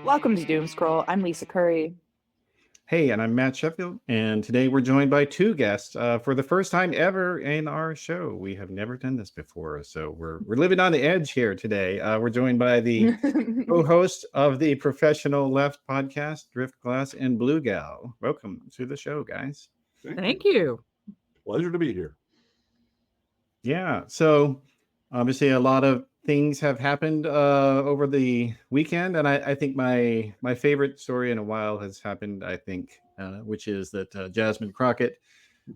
Welcome to Doomscroll. I'm Lisa Curry. Hey, and I'm Matt Sheffield, and today we're joined by two guests for the first time ever in our show. We have never done this before, so we're living on the edge here today. We're joined by the co-host of the Professional Left podcast, Driftglass and Bluegal. Welcome to the show, guys. Thank you. Pleasure to be here. Yeah, so obviously a lot of things have happened over the weekend, and I think my favorite story in a while has happened, I think, which is that Jasmine Crockett,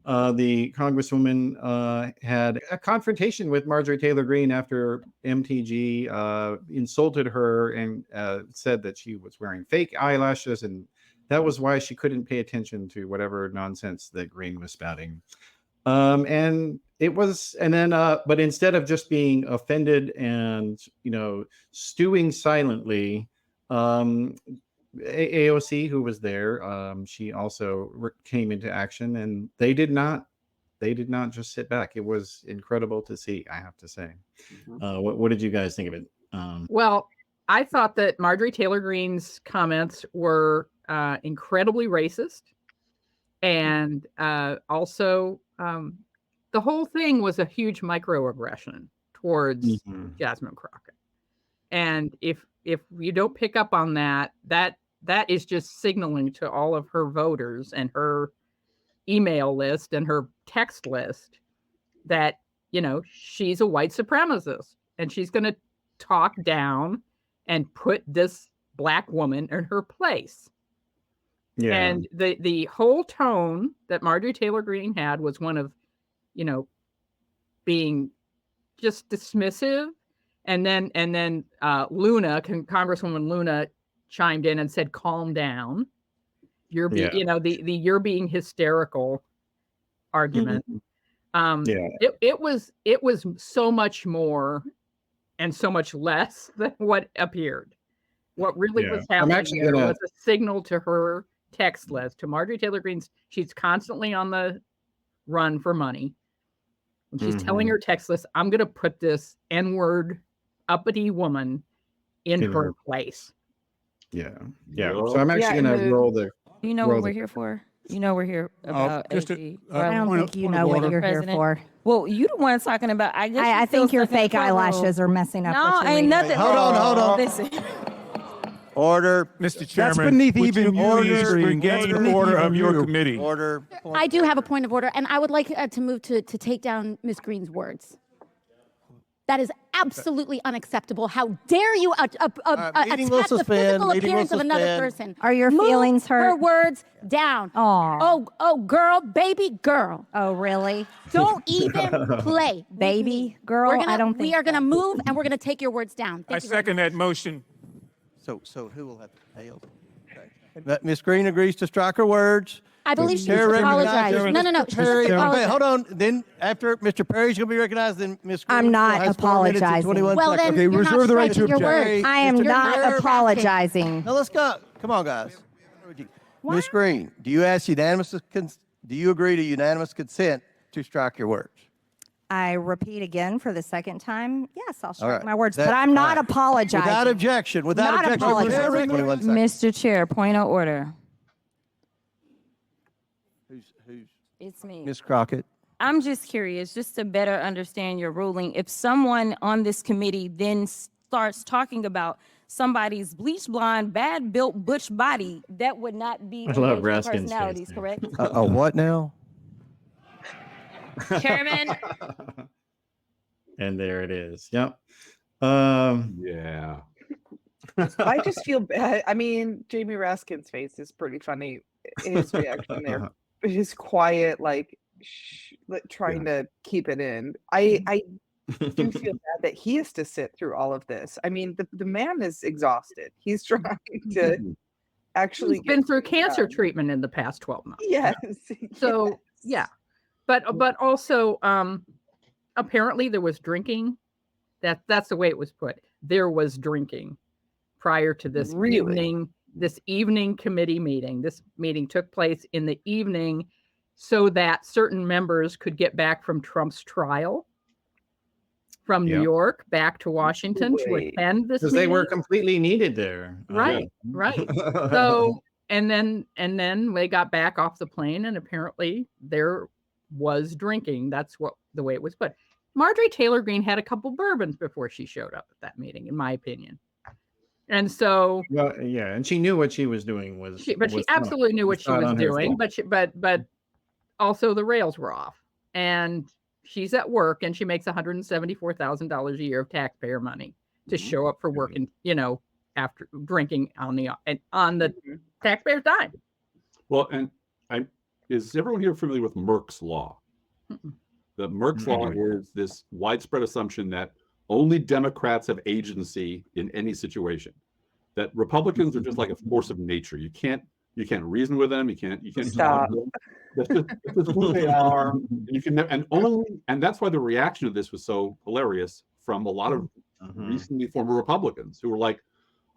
the congresswoman, had a confrontation with Marjorie Taylor Greene after MTG insulted her and said that she was wearing fake eyelashes, and that was why she couldn't pay attention to whatever nonsense that Greene was spouting. And it was, and then, but instead of just being offended and, stewing silently, AOC, who was there, she also came into action, and they did not just sit back. It was incredible to see, I have to say. What did you guys think of it? Well, I thought that Marjorie Taylor Greene's comments were incredibly racist, and also the whole thing was a huge microaggression towards Jasmine Crockett. And if you don't pick up on that is just signaling to all of her voters and her email list and her text list that, she's a white supremacist, and she's going to talk down and put this Black woman in her place. Yeah. And the whole tone that Marjorie Taylor Greene had was one of, being just dismissive. And then Congresswoman Luna chimed in and said, "Calm down. You're you're being hysterical" argument. It was so much more and so much less than what appeared. What really was happening was a signal to her text list, to Marjorie Taylor Greene's. She's constantly on the run for money. And she's telling her text list, "I'm going to put this N-word uppity woman in her place." Yeah. So I'm actually going to roll the... You know what we're here for? You know we're here about AG. I don't think you know what you're here for. Well, you the one talking about... I think your fake eyelashes are messing up. No, ain't nothing. Hold on. Listen. Order. Mr. Chairman, that's beneath even order. Get to the order of your committee. Order. I do have a point of order, and I would like to move to take down Ms. Greene's words. That is absolutely unacceptable. How dare you attack the physical appearance of another person? Are your feelings hurt? Her words down. Oh, girl, baby girl. Oh, really? Don't even play. Baby girl? We are going to move, and we're going to take your words down. I second that motion. So who will have to pay? Okay. Ms. Greene agrees to strike her words. I believe she needs to apologize. No. Okay, hold on. Then after Mr. Perry's going to be recognized, then Ms. Greene I'm not apologizing. Well, then okay, reserve the right to object. I am not apologizing. Now let's go. Come on, guys. Ms. Greene, do you agree to unanimous consent to strike your words? I repeat again for the second time. Yes, I'll strike my words, but I'm not apologizing. Without objection. Mr. Chair, point of order. Who's? It's me. Ms. Crockett. I'm just curious, just to better understand your ruling. If someone on this committee then starts talking about somebody's bleach blonde, bad built butch body, that would not be personalities, correct? What now? Chairman. And there it is. Yep. Yeah. I just feel bad. I mean, Jamie Raskin's face is pretty funny. His reaction there. His quiet, trying to keep it in. I do feel bad that he has to sit through all of this. I mean, the man is exhausted. He's trying to actually... He's been through cancer treatment in the past 12 months. Yes. So, yeah. But also, apparently there was drinking. That's the way it was put. There was drinking prior to this evening committee meeting. This meeting took place in the evening so that certain members could get back from Trump's trial. from New York back to Washington to attend this because meeting. they were completely needed there. Right. So and then they got back off the plane, and apparently there was drinking. That's the way it was put. Marjorie Taylor Greene had a couple bourbons before she showed up at that meeting, in my opinion. And so, and she knew what she was doing she absolutely knew what she was doing, but also the rails were off. And she's at work, and she makes $174,000 a year of taxpayer money to show up for work, and after drinking on the taxpayer's dime. Well, and is everyone here familiar with Merck's law? The Merck's law is this widespread assumption that only Democrats have agency in any situation. That Republicans are just like a force of nature. You can't reason with them. You can't stop. That's just who they are. And that's why the reaction to this was so hilarious from a lot of recently former Republicans who were like,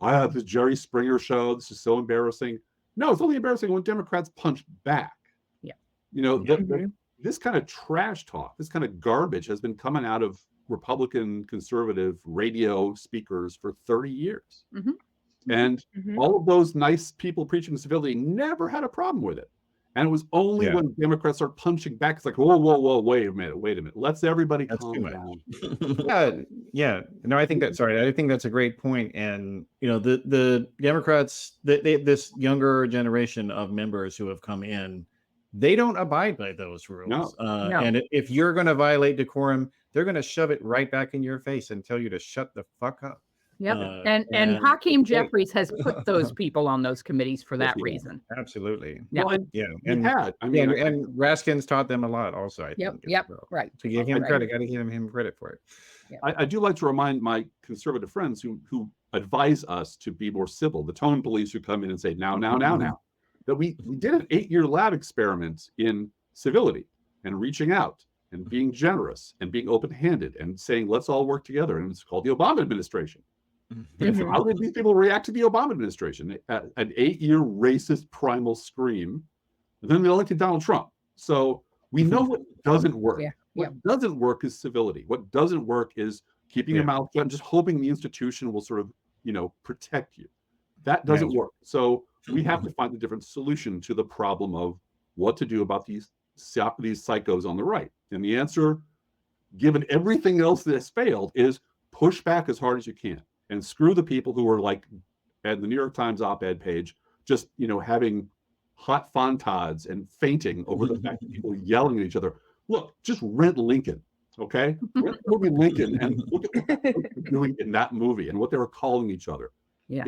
"I have this Jerry Springer show. This is so embarrassing." No, it's only embarrassing when Democrats punch back. This kind of trash talk, this kind of garbage has been coming out of Republican conservative radio speakers for 30 years. And all of those nice people preaching civility never had a problem with it. And it was only when Democrats start punching back, it's like, whoa, wait a minute. Let's everybody calm down. No, I think that's I think that's a great point. And the Democrats, this younger generation of members who have come in, they don't abide by those rules. No. And if you're going to violate decorum, they're going to shove it right back in your face and tell you to shut the fuck up. Yep. And Hakeem Jeffries has put those people on those committees for that reason. Absolutely. Yeah. Well, and Raskins taught them a lot also, I think. Yep. Right. To give him credit, got to give him credit for it. Yep. I do like to remind my conservative friends who advise us to be more civil, the tone police who come in and say, now, that we did an 8-year lab experiment in civility and reaching out and being generous and being open-handed and saying, let's all work together. And it's called the Obama administration. How did these people react to the Obama administration? An 8-year racist primal scream. And then they elected Donald Trump. So we know what doesn't work. What doesn't work is civility. What doesn't work is keeping your mouth shut and just hoping the institution will sort of, protect you. That doesn't work. So we have to find a different solution to the problem of what to do about these psychos on the right. And the answer, given everything else that has failed, is push back as hard as you can and screw the people who are like at the New York Times op-ed page, just, having hot fantads and fainting over the fact that people are yelling at each other. Look, just rent Lincoln, okay? Rent the movie Lincoln and look at what they're doing in that movie and what they were calling each other. Yeah.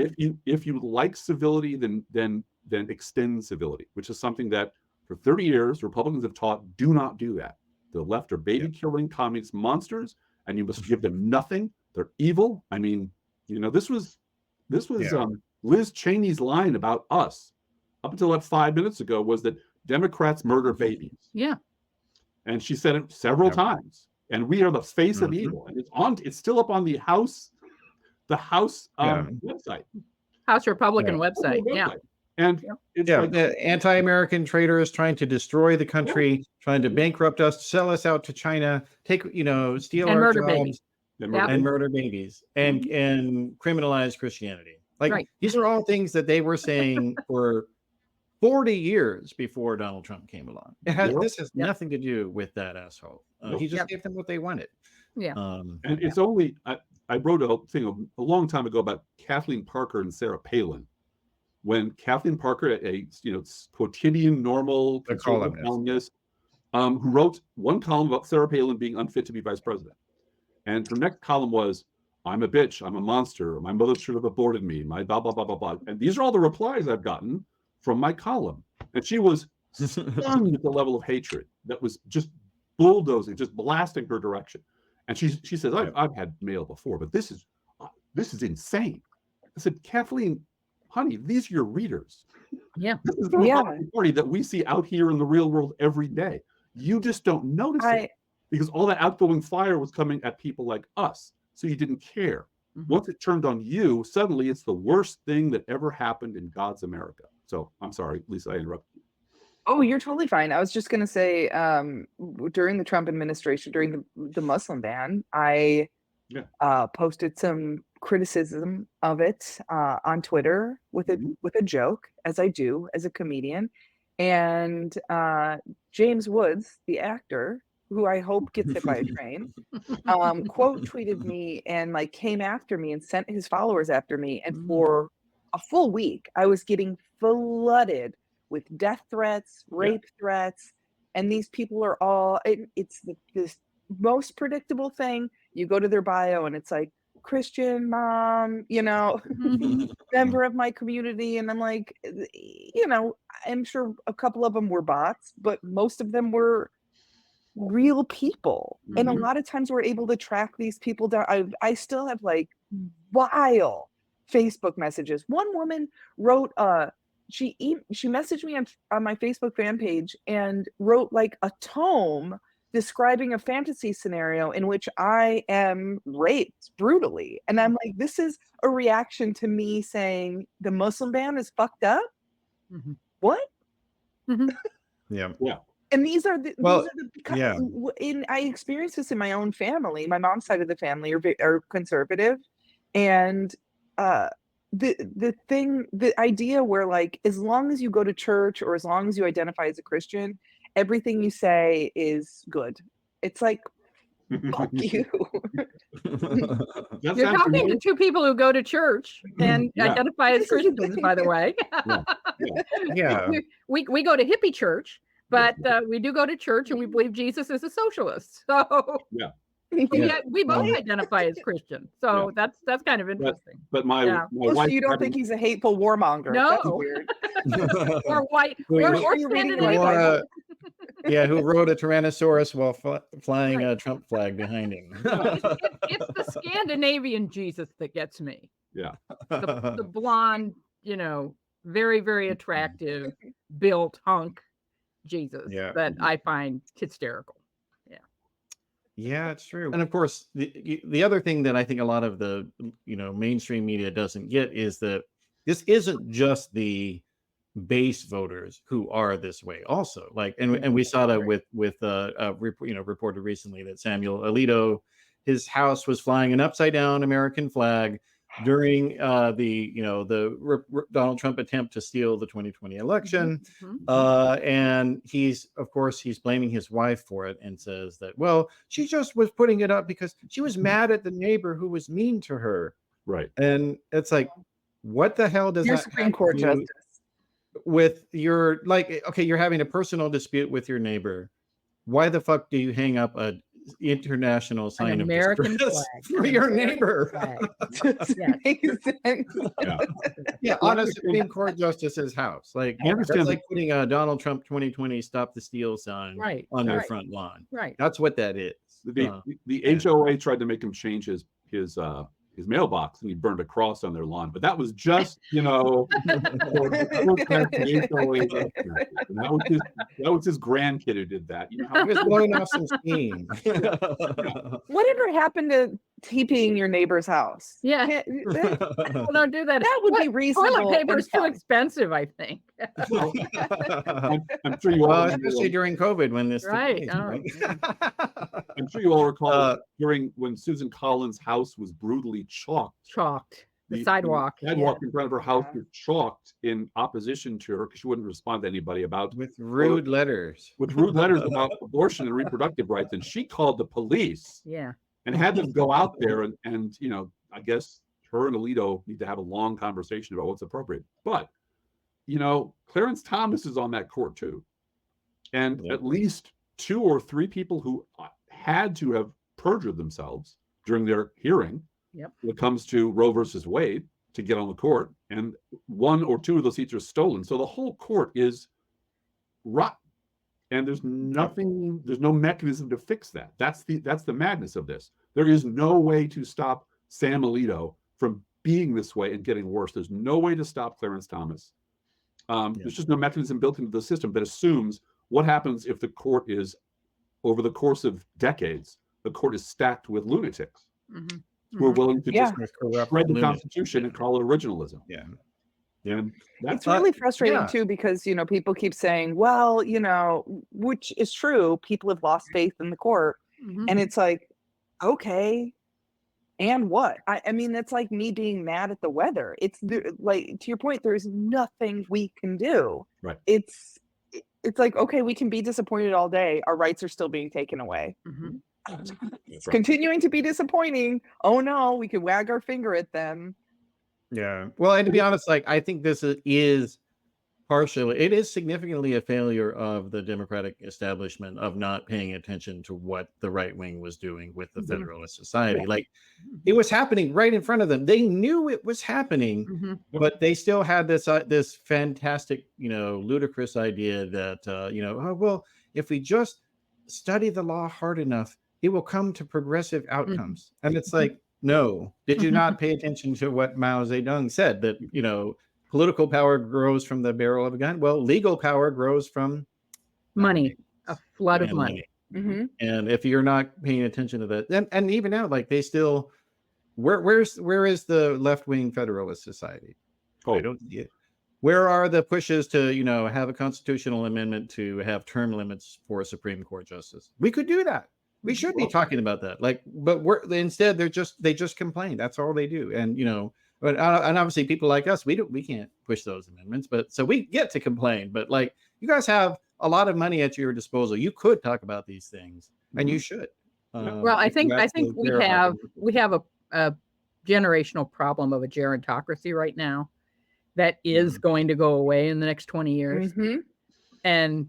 If you like civility, then extend civility, which is something that for 30 years Republicans have taught. Do not do that. The left are baby-killing communist monsters, and you must give them nothing. They're evil. I mean, this was Liz Cheney's line about us up until about 5 minutes ago was that Democrats murder babies. Yeah. And she said it several times. And we are the face of evil. And it's still up on the House website. House Republican website. Yeah. And it's like the anti-American traitors trying to destroy the country, trying to bankrupt us, sell us out to China, steal our jobs, and murder babies, and criminalize Christianity. These are all things that they were saying for 40 years before Donald Trump came along. This has nothing to do with that asshole. He just gave them what they wanted. Yeah. And it's only I wrote a thing a long time ago about Kathleen Parker and Sarah Palin. When Kathleen Parker, a quotidian normal columnist, who wrote one column about Sarah Palin being unfit to be vice president, and her next column was, "I'm a bitch, I'm a monster, my mother should have aborted me, my blah blah blah blah blah." And these are all the replies I've gotten from my column, and she was stunned at the level of hatred that was just bulldozing, just blasting her direction. And she says, "I've had mail before, but this is insane." I said, "Kathleen, honey, these are your readers. Yeah. This is the Republican Party that we see out here in the real world every day. You just don't notice it because all that outgoing fire was coming at people like us. So you didn't care. Once it turned on you, suddenly it's the worst thing that ever happened in God's America." So I'm sorry, Lisa, I interrupted you. Oh, you're totally fine. I was just gonna say, during the Trump administration, during the Muslim ban, I posted some criticism of it on Twitter with a joke, as I do as a comedian. And James Woods, the actor, who I hope gets hit by a train, quote tweeted me and like came after me and sent his followers after me. And for a full week, I was getting flooded with death threats, rape threats, and these people are all. It's this most predictable thing. You go to their bio and it's like Christian mom, member of my community, and I'm like, I'm sure a couple of them were bots, but most of them were real people. And a lot of times we're able to track these people down. I still have like vile Facebook messages. One woman wrote she messaged me on my Facebook fan page and wrote like a tome describing a fantasy scenario in which I am raped brutally. And I'm like, this is a reaction to me saying the Muslim ban is fucked up. What? Yeah. And these are the I experienced this in my own family. My mom's side of the family are conservative, and the idea where like as long as you go to church or as long as you identify as a Christian, everything you say is good. It's like fuck you. You're talking to two people who go to church and identify as Christians, by the way. We go to hippie church, but we do go to church and we believe Jesus is a socialist. So we both identify as Christian. So that's kind of interesting. But my wife, so you don't think he's a hateful warmonger? No. That's weird. Or white. Or Scandinavian. Who rode a Tyrannosaurus while flying a Trump flag behind him. It's the Scandinavian Jesus that gets me. Yeah. The blonde, very, very attractive, built hunk Jesus that I find hysterical. Yeah, it's true. And of course, the other thing that I think a lot of the mainstream media doesn't get is that this isn't just the base voters who are this way. Also, like, and we saw that with reported recently that Samuel Alito, his house was flying an upside down American flag during the Donald Trump attempt to steal the 2020 election. And he's blaming his wife for it and says that, well, she just was putting it up because she was mad at the neighbor who was mean to her. Right. And it's like, what the hell does your that Supreme Court justice with your, like, okay, you're having a personal dispute with your neighbor. Why the fuck do you hang up a international sign of American distress flag for your neighbor? On a Supreme Court justice's house. Like, that's like putting a Donald Trump 2020 Stop the Steal sign on their front lawn. Right. That's what that is. The HOA tried to make him change his mailbox, and he burned a cross on their lawn. But that was just, that was his grandkid who did that. He was blowing off some steam. Whatever happened to TPing your neighbor's house? Yeah, don't do that. That would be reasonable. Toilet paper is too expensive, I think. I'm sure you all, especially during COVID when this. Right. I'm sure you all recall during when Susan Collins' house was brutally chalked. The sidewalk. The sidewalk in front of her house was chalked in opposition to her because she wouldn't respond to anybody with rude letters about abortion and reproductive rights, and she called the police. And had them go out there and I guess her and Alito need to have a long conversation about what's appropriate. But Clarence Thomas is on that court too, and at least 2 or 3 people who had to have perjured themselves during their hearing when it comes to Roe versus Wade to get on the court, and 1 or 2 of those seats are stolen. So the whole court is rotten, and there's no mechanism to fix that. That's the madness of this. There is no way to stop Sam Alito from being this way and getting worse. There's no way to stop Clarence Thomas. There's just no mechanism built into the system that assumes what happens if the court is, over the course of decades, the court is stacked with lunatics who are willing to just shred the Constitution and call it originalism. And it's really frustrating too, because, you know, people keep saying, well, you know, which is true. People have lost faith in the court. And it's like, okay, and what? I mean, it's like me being mad at the weather. It's like, to your point, there's nothing we can do. Right. It's like, okay, we can be disappointed all day. Our rights are still being taken away. It's continuing to be disappointing. Oh no, we could wag our finger at them. Yeah. Well, and to be honest, like, I think this is partially, it is significantly a failure of the Democratic establishment of not paying attention to what the right wing was doing with the Federalist Society. Like, it was happening right in front of them. They knew it was happening, but they still had this fantastic, you know, ludicrous idea that, you know, oh, well, if we just study the law hard enough, it will come to progressive outcomes. And it's like, no, did you not pay attention to what Mao Zedong said, that, you know, political power grows from the barrel of a gun? Well, legal power grows from money, a flood of money. And if you're not paying attention to that, and even now, like, they still, where is the left-wing Federalist Society? I don't see it. Where are the pushes to, you know, have a constitutional amendment to have term limits for a Supreme Court justice? We could do that. We should be talking about that. Like, but instead they just complain. That's all they do. And, you know, but and obviously people like us, we can't push those amendments, but so we get to complain. But like, you guys have a lot of money at your disposal. You could talk about these things, and you should. Well, I think we have a generational problem of a gerontocracy right now that is going to go away in the next 20 years. And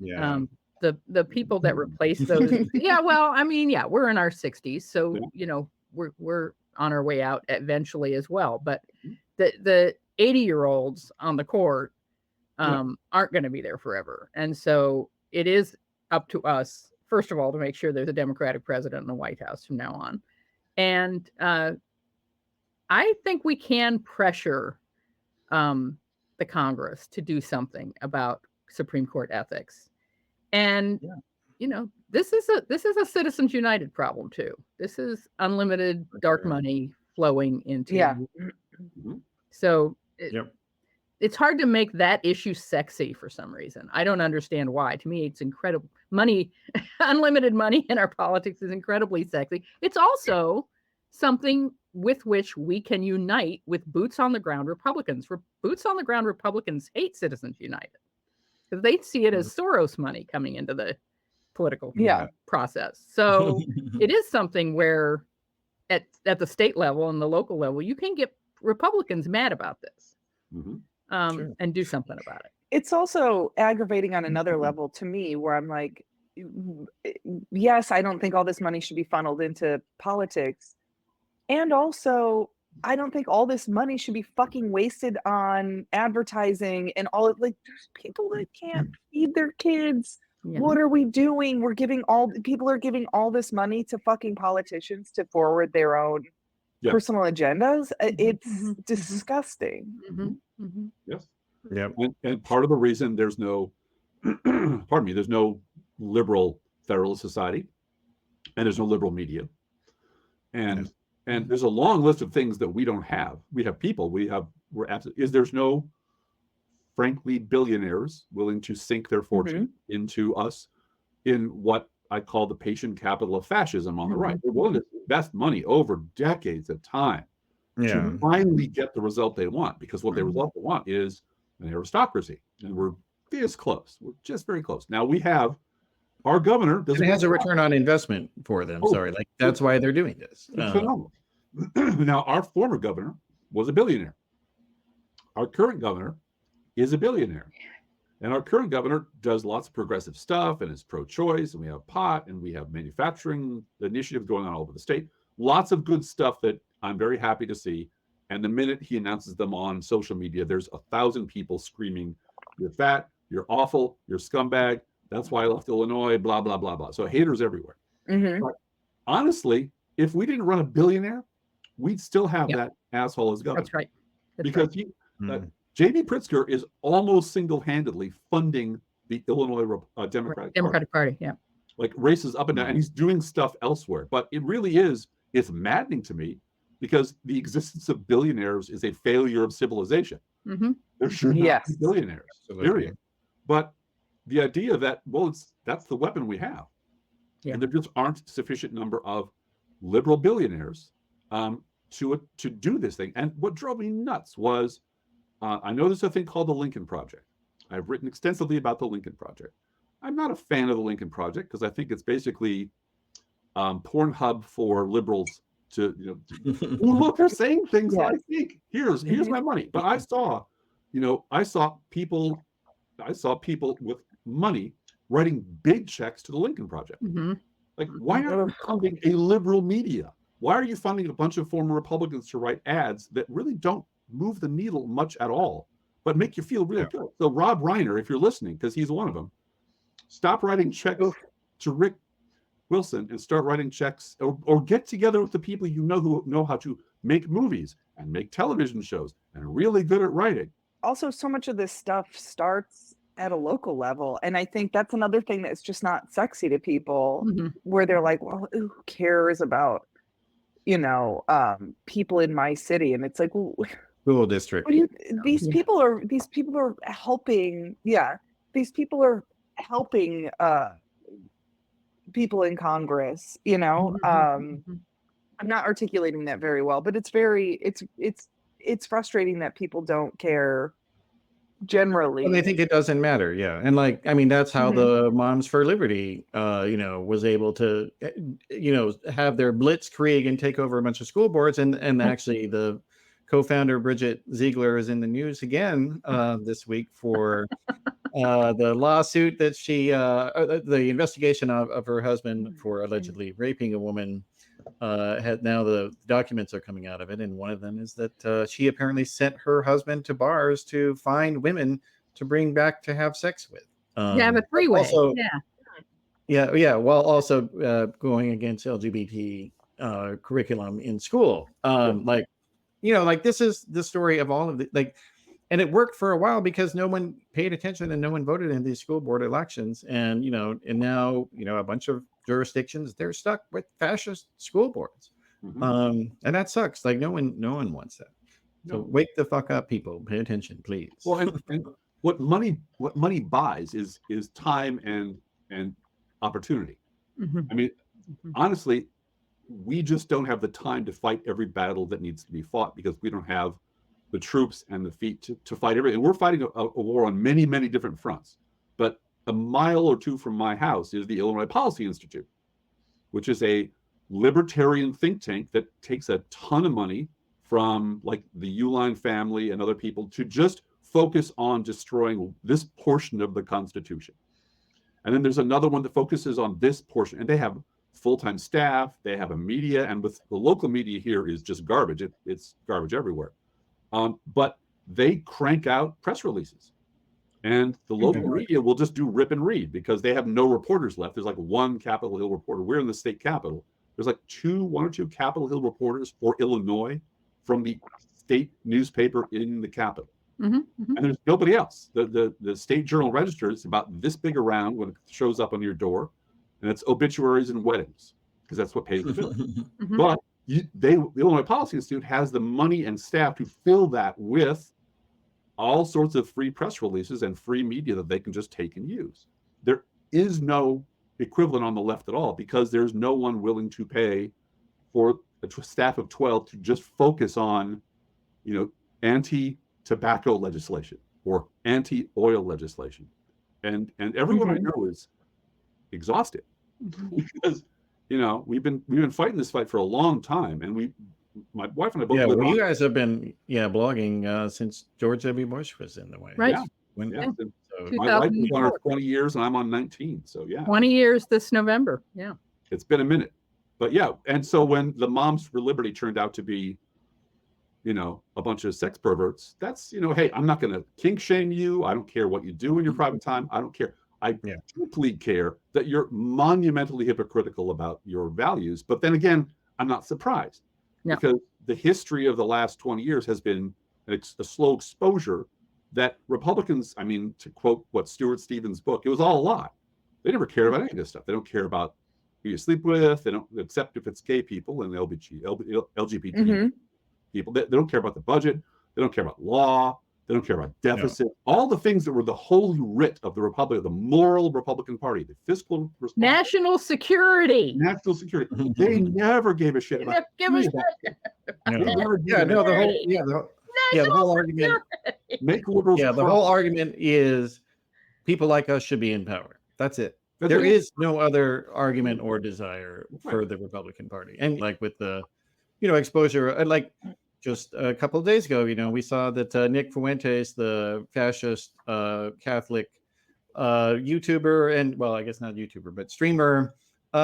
the people that replace those, well, I mean, we're in our 60s, so you know, we're on our way out eventually as well. But the 80-year-olds on the court aren't going to be there forever, and so it is up to us, first of all, to make sure there's a Democratic president in the White House from now on, and I think we can pressure the Congress to do something about Supreme Court ethics. And you know, this is a Citizens United problem too. This is unlimited dark money flowing into. So it's hard to make that issue sexy for some reason. I don't understand why. To me, it's incredible. Money, unlimited money in our politics is incredibly sexy. It's also something with which we can unite with boots on the ground Republicans. Boots on the ground Republicans hate Citizens United because they see it as Soros money coming into the political process. So it is something where at the state level and the local level, you can get Republicans mad about this and do something about it. It's also aggravating on another level to me, where I'm like, yes, I don't think all this money should be funneled into politics. And also, I don't think all this money should be fucking wasted on advertising and all. Like, there's people that can't feed their kids. What are we doing? People are giving all this money to fucking politicians to forward their own personal agendas. It's disgusting. Yes. Yeah. And part of the reason there's no, there's no liberal Federalist Society, and there's no liberal media, and there's a long list of things that we don't have. We have people. There's no, frankly, billionaires willing to sink their fortune into us in what I call the patient capital of fascism on the right. They're willing to invest money over decades of time to finally get the result they want, because what the result they want is an aristocracy, and we're this close. We're just very close. Now we have our governor. It has a return on investment for them. That's why they're doing this. Phenomenal. Now, our former governor was a billionaire. Our current governor is a billionaire. And our current governor does lots of progressive stuff and is pro-choice, and we have pot, and we have manufacturing initiatives going on all over the state. Lots of good stuff that I'm very happy to see. And the minute he announces them on social media, there's 1,000 people screaming, "You're fat, you're awful, you're scumbag. That's why I left Illinois, blah, blah, blah, blah." So haters everywhere. But honestly, if we didn't run a billionaire, we'd still have that asshole as governor. That's right. Because J.B. Pritzker is almost single-handedly funding the Illinois Democratic Party. Like races up and down, and he's doing stuff elsewhere. But it really it's maddening to me, because the existence of billionaires is a failure of civilization. There should not be billionaires, Absolutely. period. But the idea that, well, that's the weapon we have. Yeah. And there just aren't sufficient number of liberal billionaires to do this thing. And what drove me nuts was, I know there's a thing called the Lincoln Project. I've written extensively about the Lincoln Project. I'm not a fan of the Lincoln Project because I think it's basically Pornhub for liberals to, look, they're saying things I think. Here's my money. But I saw people with money writing big checks to the Lincoln Project. Like, why are you funding a liberal media? Why are you funding a bunch of former Republicans to write ads that really don't move the needle much at all, but make you feel really good? So Rob Reiner, if you're listening, because he's one of them, stop writing checks to Rick Wilson and start writing checks, or get together with the people who know how to make movies and make television shows and are really good at writing. Also, so much of this stuff starts at a local level, and I think that's another thing that's just not sexy to people, where they're like, well, who cares about people in my city? And it's like, well, School district. These people are helping. Yeah, these people are helping people in Congress. I'm not articulating that very well, but it's frustrating that people don't care generally. Well, they think it doesn't matter. Yeah. And that's how the Moms for Liberty, was able to, have their blitzkrieg and take over a bunch of school boards. And actually the co-founder, Bridget Ziegler, is in the news again this week for the lawsuit that the investigation of her husband for allegedly raping a woman. Now the documents are coming out of it, and one of them is that she apparently sent her husband to bars to find women to bring back to have sex with. The three-way. Also, while also going against LGBT curriculum in school. This is the story of all of the and it worked for a while because no one paid attention and no one voted in these school board elections. And, and now, a bunch of jurisdictions, they're stuck with fascist school boards. And that sucks. No one wants that. So wake the fuck up, people. Pay attention, please. Well, and what money buys is time and opportunity. I mean, honestly, we just don't have the time to fight every battle that needs to be fought because we don't have the troops and the feet to fight everything. We're fighting a war on many, many different fronts. But a mile or two from my house is the Illinois Policy Institute, which is a libertarian think tank that takes a ton of money from the Uline family and other people to just focus on destroying this portion of the Constitution. And then there's another one that focuses on this portion, and they have full-time staff, they have a media, and with the local media here is just garbage. It's garbage everywhere. But they crank out press releases, and the local media will just do rip and read because they have no reporters left. There's one Capitol Hill reporter. We're in the state capitol. There's one or two Capitol Hill reporters for Illinois from the state newspaper in the Capitol. And there's nobody else. The State Journal Register is about this big around when it shows up on your door, and it's obituaries and weddings because that's what pays the bill. But the Illinois Policy Institute has the money and staff to fill that with all sorts of free press releases and free media that they can just take and use. There is no equivalent on the left at all because there's no one willing to pay for a staff of 12 to just focus on, anti-tobacco legislation or anti-oil legislation. And everyone I know is exhausted because we've been fighting this fight for a long time, and my wife and I both. Yeah, well, you guys have been blogging since George W. Bush was in the way, right? Yeah. So my wife was on 20 years, and I'm on 19. So 20 years this November. Yeah, it's been a minute, but and so when the Moms for Liberty turned out to be, a bunch of sex perverts, that's hey, I'm not going to kink shame you. I don't care what you do in your private time. I don't care. I deeply care that you're monumentally hypocritical about your values. But then again, I'm not surprised because the history of the last 20 years has been a slow exposure that Republicans, to quote what Stuart Stevens' book, it was all a lie. They never cared about any of this stuff. They don't care about who you sleep with. They don't, except if it's gay people and LGBT people. They don't care about the budget. They don't care about law. They don't care about deficit. All the things that were the holy writ of the Republic, the moral Republican Party, the fiscal national security. National security. They never gave a shit about Give a shit. The whole argument. Make liberals. Yeah, the whole argument is people like us should be in power. That's it. There is no other argument or desire for the Republican Party. And like with the, exposure, like just a couple of days ago, we saw that Nick Fuentes, the fascist Catholic YouTuber, and well, I guess not YouTuber, but streamer,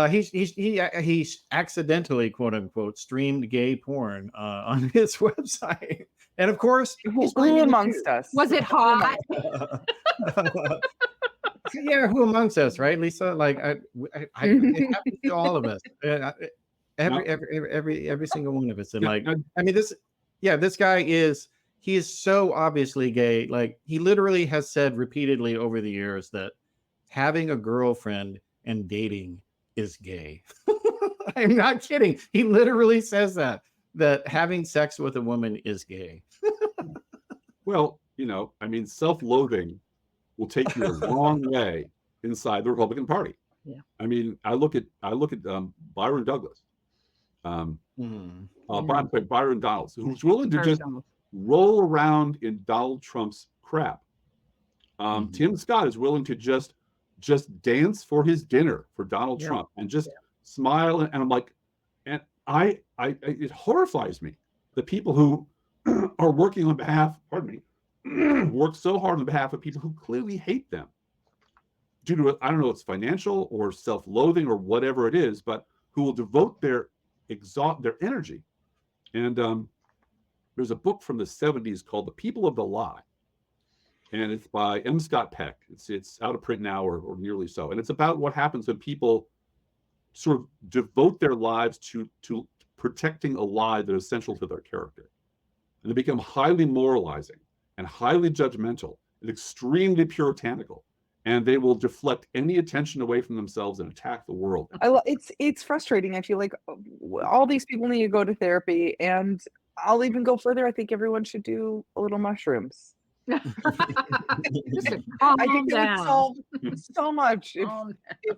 he accidentally, quote unquote, streamed gay porn on his website. And of course, who amongst us? Was it hot? Yeah, who amongst us, right, Lisa? Like, it happens to all of us. Every single one of us. And this guy he is so obviously gay. Like, he literally has said repeatedly over the years that having a girlfriend and dating is gay. I'm not kidding. He literally says that having sex with a woman is gay. Well, self-loathing will take you a long way inside the Republican Party. Yeah. I mean, I look at Byron Douglas, Byron Donalds, who's willing to just roll around in Donald Trump's crap. Tim Scott is willing to just dance for his dinner for Donald Trump and just smile. And I'm like, and it horrifies me, the people who are working on behalf, work so hard on behalf of people who clearly hate them due to, I don't know, it's financial or self-loathing or whatever it is, but who will devote their energy. And there's a book from the 70s called The People of the Lie. And it's by M. Scott Peck. It's out of print now or nearly so. And it's about what happens when people sort of devote their lives to protecting a lie that is essential to their character. And they become highly moralizing and highly judgmental and extremely puritanical. And they will deflect any attention away from themselves and attack the world. It's frustrating. I feel like all these people need to go to therapy, and I'll even go further. I think everyone should do a little mushrooms. I think it would solve so much if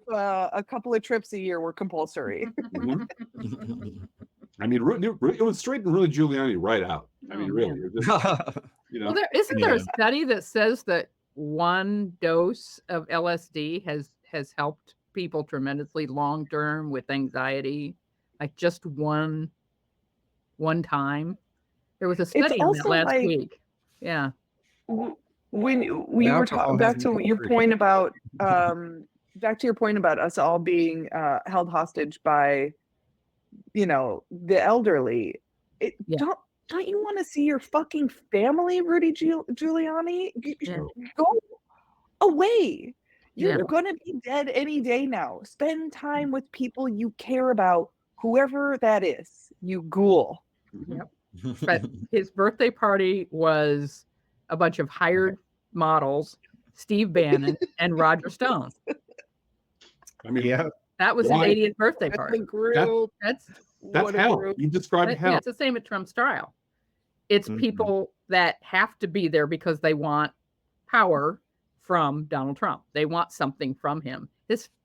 a couple of trips a year were compulsory. I mean, it would straighten Rudy Giuliani right out. I mean, really. Well, isn't there a study that says that one dose of LSD has helped people tremendously long term with anxiety, like just one time? There was a study on that last week. Yeah. When we were talking back to your point about us all being held hostage by, the elderly. Don't you want to see your fucking family, Rudy Giuliani? Go away. You're gonna be dead any day now. Spend time with people you care about, whoever that is. You ghoul. Yep. But his birthday party was a bunch of hired models, Steve Bannon and Roger Stone. I mean, that was his 80th birthday party. That's hell. You described hell. Yeah, it's the same at Trump's trial. It's people that have to be there because they want power from Donald Trump. They want something from him.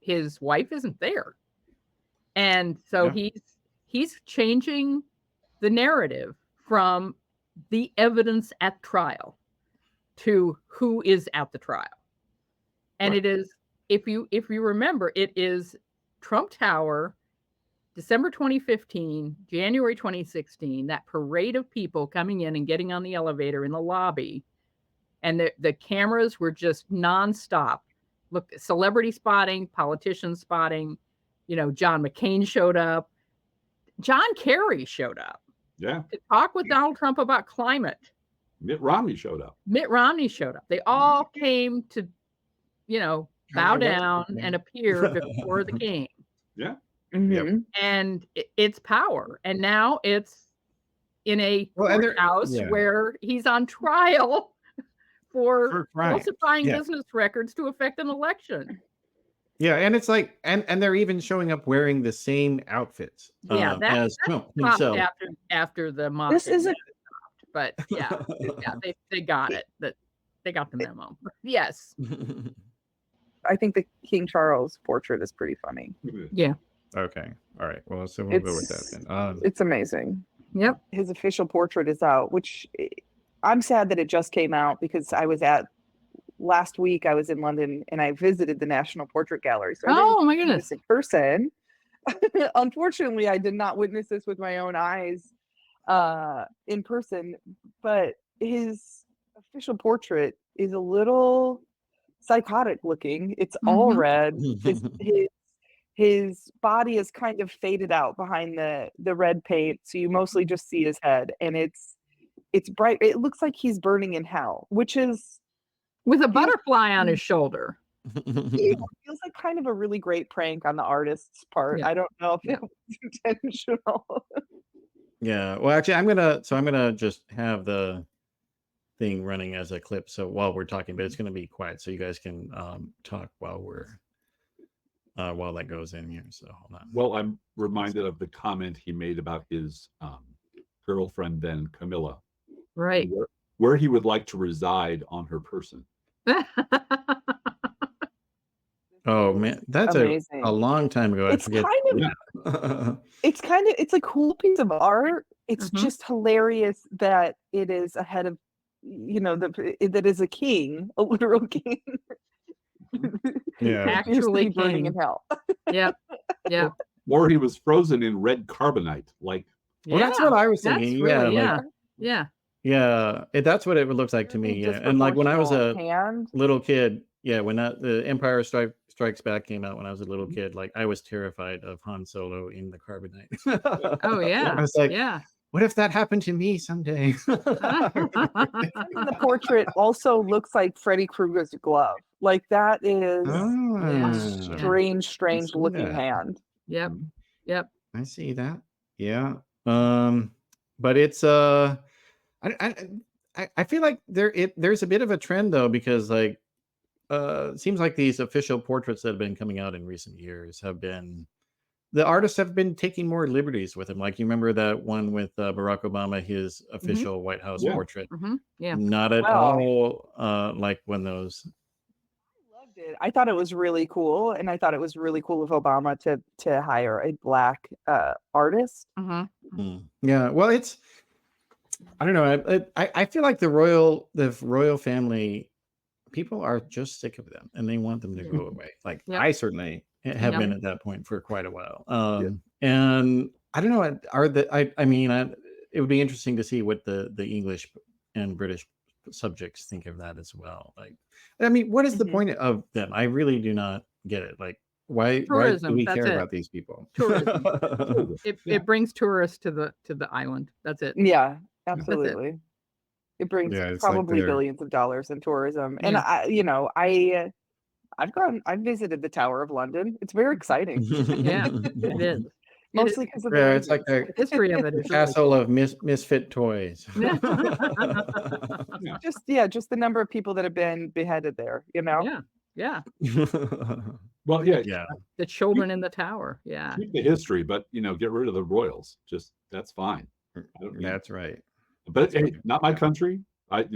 His wife isn't there. And so he's changing the narrative from the evidence at trial to who is at the trial. And it is, if you remember, it is Trump Tower, December 2015, January 2016, that parade of people coming in and getting on the elevator in the lobby. And the cameras were just nonstop. Look, celebrity spotting, politician spotting. John McCain showed up. John Kerry showed up. Yeah. To talk with Donald Trump about climate. Mitt Romney showed up. They all came to, bow down and appear before the king. Yeah. Mm-hmm. And it's power. And now it's in a courthouse where he's on trial for falsifying business records to affect an election. Yeah, and it's like, and they're even showing up wearing the same outfits as Trump himself. After the mob. but yeah, they got it. That they got the memo. Yes. I think the King Charles portrait is pretty funny. Yeah. Okay. All right. Well, so we'll go with that then. It's amazing. Yep. His official portrait is out, which I'm sad that it just came out because last week I was in London and I visited the National Portrait Gallery. So my goodness. in person. Unfortunately, I did not witness this with my own eyes in person, but his official portrait is a little psychotic looking. It's all red. His body is kind of faded out behind the red paint, so you mostly just see his head, and it's bright. It looks like he's burning in hell, which is with a butterfly on his shoulder. It feels like kind of a really great prank on the artist's part. Yeah. I don't know if it was intentional. Yeah. Well, actually, I'm gonna just have the thing running as a clip. So while we're talking, but it's gonna be quiet, so you guys can talk while that goes in here. So hold on. Well, I'm reminded of the comment he made about his girlfriend then, Camilla, Right. where he would like to reside on her person. Oh man, that's amazing. a long time ago. It's it's a cool piece of art. It's just hilarious that it is ahead of, that is a king, a literal king. Yeah, actually burning in hell. Yep. Yeah. Or he was frozen in red carbonite, like. Well, that's what I was thinking. Really, yeah. That's what it looks like to me. Yeah, and like when I was a little kid, when the Empire Strikes Back came out when I was a little kid, like I was terrified of Han Solo in the carbonite. Oh yeah. I was like, what if that happened to me someday? The portrait also looks like Freddy Krueger's glove. Like that is a strange looking hand. Yep. I see that. Yeah. But it's I feel like there's a bit of a trend though, because like it seems like these official portraits that have been coming out in recent years the artists have been taking more liberties with him. Like you remember that one with Barack Obama, his official White House portrait. Yeah. Not at all like when those. I loved it. I thought it was really cool, and I thought it was really cool of Obama to hire a Black artist. Yeah. Well, it's I don't know. I feel like the royal family, people are just sick of them and they want them to go away. Like I certainly have been at that point for quite a while. And I don't know, it would be interesting to see what the English and British subjects think of that as well. Like, I mean, what is the point of them? I really do not get it. Like, why do we care about these people? Tourism. It brings tourists to the island. That's it. Yeah, absolutely. It brings probably billions of dollars in tourism. And I've visited the Tower of London. It's very exciting. Yeah, it is. Mostly because of it's like the history of it. Castle of misfit toys. Just the number of people that have been beheaded there, Yeah. Well, the children in the tower. Yeah. Keep the history, but get rid of the royals. Just that's fine. That's right. But hey, not my country. Our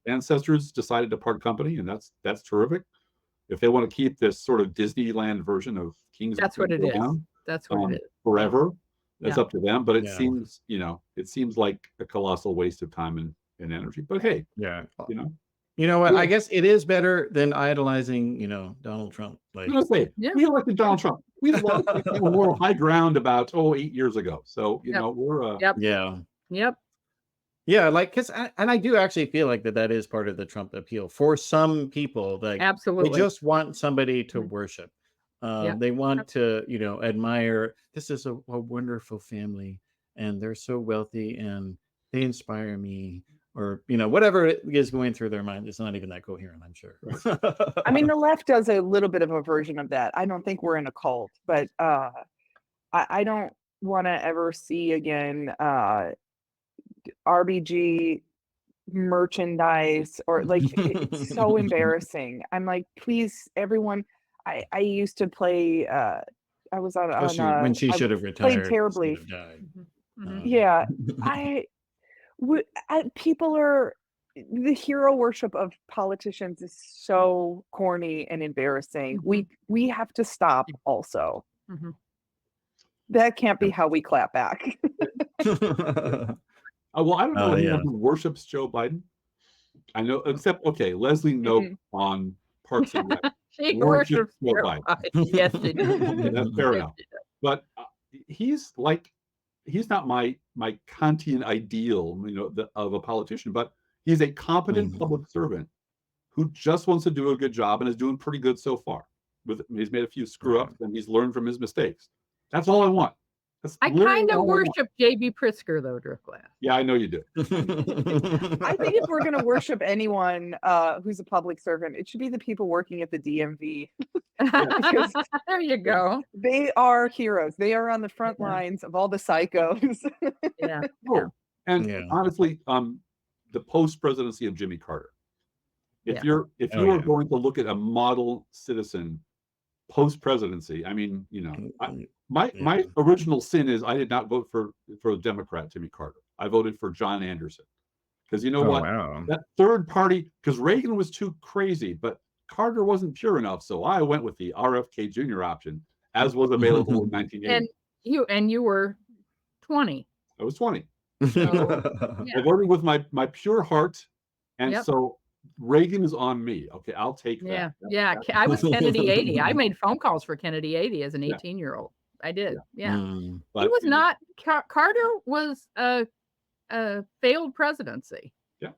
ancestors decided to part company, and that's terrific. If they want to keep this sort of Disneyland version of Kings, that's what it is. That's what it is. Forever. That's up to them. But it seems, it seems like a colossal waste of time and energy. But hey, you know what? I guess it is better than idolizing, Donald Trump. Like, we elected Donald Trump. We lost more high ground about 8 years ago. So we're Yeah, like I do actually feel like that is part of the Trump appeal for some people. Like, absolutely, they just want somebody to worship. They want to, admire. This is a wonderful family, and they're so wealthy, and they inspire me. Or whatever is going through their mind. It's not even that coherent, I'm sure. I mean, the left does a little bit of a version of that. I don't think we're in a cult, but I don't want to ever see again RBG merchandise or like it's so embarrassing. I'm like, please, everyone. I used to play. I was on when she should have retired. Played terribly. Died. Yeah, people are the hero worship of politicians is so corny and embarrassing. We have to stop also. That can't be how we clap back. Well, I don't know anyone who worships Joe Biden. I know, except Leslie Knope on Parks and Rec. She worships Joe Biden. Yes, she does. That's fair enough. But he's not my Kantian ideal, of a politician, but he's a competent public servant who just wants to do a good job and is doing pretty good so far. He's made a few screw ups and he's learned from his mistakes. That's all I want. I kind of worship J.B. Pritzker, though, Driftglass. Yeah, I know you do. I think if we're going to worship anyone who's a public servant, it should be the people working at the DMV. There you go. They are heroes. They are on the front lines of all the psychos. Yeah. And honestly, the post-presidency of Jimmy Carter. If you are going to look at a model citizen post-presidency, I mean, my original sin is I did not vote for the Democrat Jimmy Carter. I voted for John Anderson because that third party, because Reagan was too crazy, but Carter wasn't pure enough, so I went with the RFK Jr. option, as was available in 1980. And you were 20. I was 20. So, I voted with my pure heart, and so Reagan is on me. Okay, I'll take that. Yeah. I was Kennedy 80. I made phone calls for Kennedy 80 as an 18-year-old. I did. Yeah. He was not. Carter was a failed presidency. Yeah.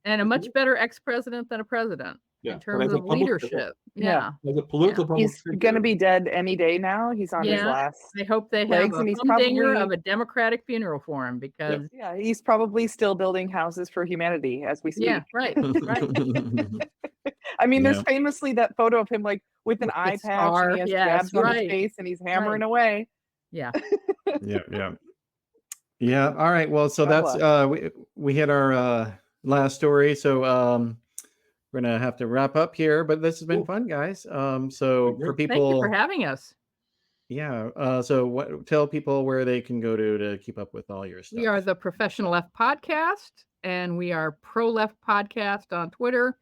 And a much better ex-president than a president in terms of leadership. Yeah. As a political he's going to be dead any day now. He's on his last. I hope they have a humdinger of a Democratic funeral for him because he's probably still building houses for humanity as we speak. Yeah, right. I mean, there's famously that photo of him like with an eye patch and he has dabs on his face and he's hammering away. Yeah. Yeah. All right. Well, so that's we hit our last story. So we're gonna have to wrap up here, but this has been fun, guys. So for people, thank you for having us. Yeah. So tell people where they can go to keep up with all your stuff. We are the Professional Left Podcast, and we are Pro Left Podcast on Twitter.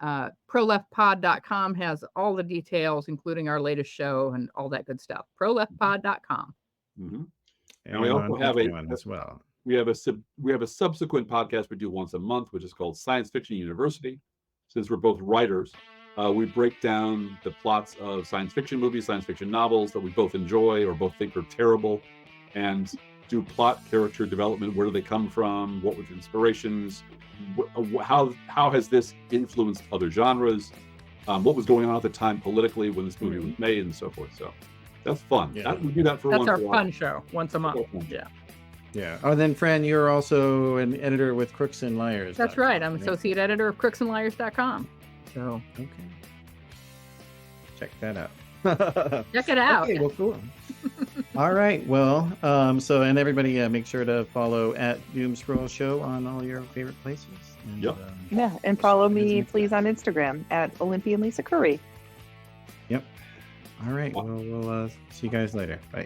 ProLeftPod.com has all the details, including our latest show and all that good stuff. ProLeftPod.com. And we also have as well. We have a subsequent podcast we do once a month, which is called Science Fiction University. Since we're both writers, we break down the plots of science fiction movies, science fiction novels that we both enjoy or both think are terrible, and do plot, character development. Where do they come from? What were the inspirations? How has this influenced other genres? What was going on at the time politically when this movie was made, and so forth. So that's fun. We do that for that's our fun show once a month. Yeah. Oh, then, Fran, you're also an editor with Crooks and Liars. That's right. I'm associate editor of crooksandliars.com. So okay, check that out. Check it out. Okay, well, cool. All right. Well, and everybody make sure to follow at Doomscroll Show on all your favorite places. And, and follow me, please, on Instagram at Olympian Lisa Curry. Yep. All right. Well, we'll see you guys later. Bye.